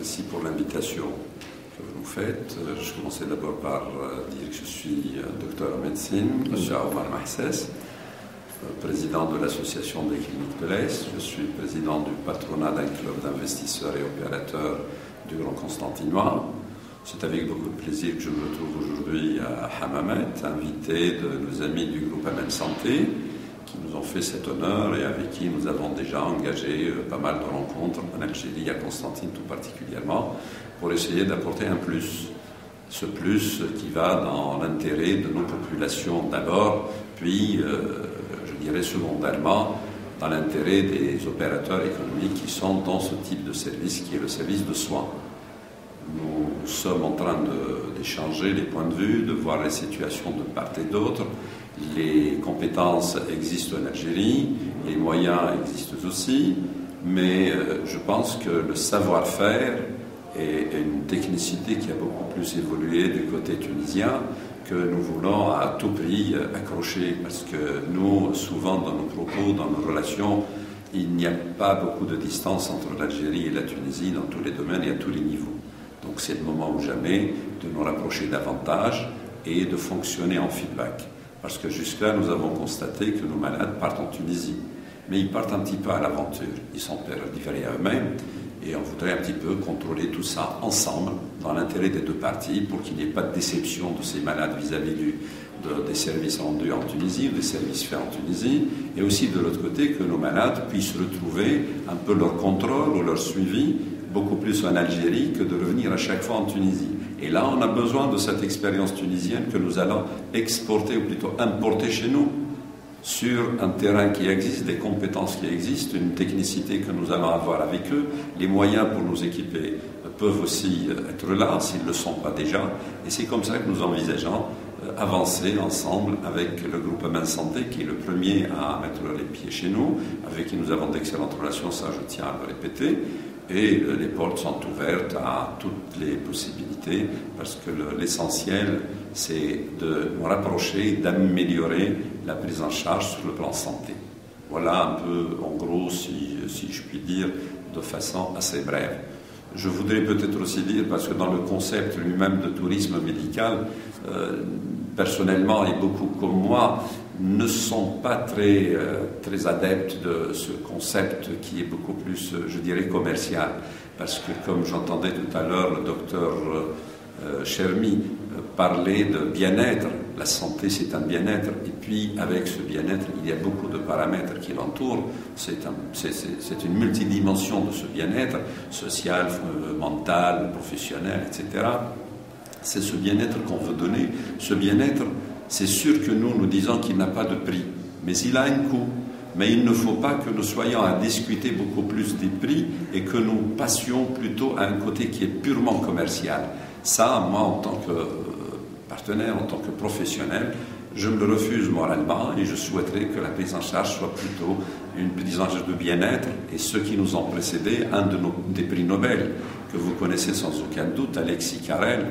merci pour l'invitation que vous nous faites. Je commençais d'abord par dire que je suis docteur en médecine, M. Omar Mahsès, président de l'association des cliniques de l'Est. Je suis président du patronat d'un club d'investisseurs et opérateurs du Grand Constantinois. C'est avec beaucoup de plaisir que je me retrouve aujourd'hui à Hammamet, invité de nos amis du groupe Amen Santé, qui nous ont fait cet honneur et avec qui nous avons déjà engagé pas mal de rencontres en Algérie, à Constantine tout particulièrement, pour essayer d'apporter un plus. Ce plus qui va dans l'intérêt de nos populations d'abord, puis, je dirais secondairement, dans l'intérêt des opérateurs économiques qui sont dans ce type de service, qui est le service de soins. Nous sommes en train d'échanger les points de vue, de voir les situations de part et d'autre. Les compétences existent en Algérie, les moyens existent aussi, mais je pense que le savoir-faire est une technicité qui a beaucoup plus évolué du côté tunisien que nous voulons à tout prix accrocher, parce que nous, souvent dans nos propos, dans nos relations, il n'y a pas beaucoup de distance entre l'Algérie et la Tunisie dans tous les domaines et à tous les niveaux. Donc c'est le moment ou jamais de nous rapprocher davantage et de fonctionner en feedback. Parce que jusque-là, nous avons constaté que nos malades partent en Tunisie. Mais ils partent un petit peu à l'aventure. Ils sont livrés à eux-mêmes. Et on voudrait un petit peu contrôler tout ça ensemble, dans l'intérêt des deux parties, pour qu'il n'y ait pas de déception de ces malades vis-à-vis des services rendus en Tunisie ou des services faits en Tunisie. Et aussi de l'autre côté, que nos malades puissent retrouver un peu leur contrôle ou leur suivi beaucoup plus en Algérie que de revenir à chaque fois en Tunisie. Et là, on a besoin de cette expérience tunisienne que nous allons exporter, ou plutôt importer chez nous, sur un terrain qui existe, des compétences qui existent, une technicité que nous allons avoir avec eux. Les moyens pour nous équiper peuvent aussi être là, s'ils ne le sont pas déjà. Et c'est comme ça que nous envisageons avancer ensemble avec le groupe Amen Santé, qui est le premier à mettre les pieds chez nous, avec qui nous avons d'excellentes relations, ça je tiens à le répéter. Et les portes sont ouvertes à toutes les possibilités, parce que l'essentiel, c'est de nous rapprocher, d'améliorer la prise en charge sur le plan santé. Voilà un peu, en gros, si je puis dire, de façon assez brève. Je voudrais peut-être aussi dire, parce que dans le concept lui-même de tourisme médical, personnellement et beaucoup comme moi, ne sont pas très adeptes de ce concept qui est beaucoup plus, je dirais, commercial. Parce que, comme j'entendais tout à l'heure le docteur Chermi parler de bien-être, la santé c'est un bien-être, et puis avec ce bien-être, il y a beaucoup de paramètres qui l'entourent. C'est une multidimension de ce bien-être, social, mental, professionnel, etc. C'est ce bien-être qu'on veut donner. Ce bien-être, c'est sûr que nous disons qu'il n'a pas de prix, mais il a un coût. Mais il ne faut pas que nous soyons à discuter beaucoup plus des prix et que nous passions plutôt à un côté qui est purement commercial. Ça, moi, en tant que partenaire, en tant que professionnel, je me le refuse moralement et je souhaiterais que la prise en charge soit plutôt une prise en charge de bien-être. Et ceux qui nous ont précédés, des prix Nobel que vous connaissez sans aucun doute, Alexis Carrel,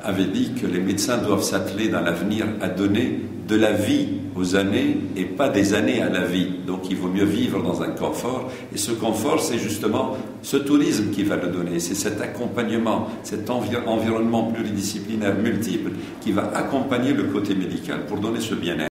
avait dit que les médecins doivent s'atteler dans l'avenir à donner de la vie aux années et pas des années à la vie. Donc il vaut mieux vivre dans un confort. Et ce confort, c'est justement ce tourisme qui va le donner. C'est cet accompagnement, cet environnement pluridisciplinaire multiple qui va accompagner le côté médical pour donner ce bien-être.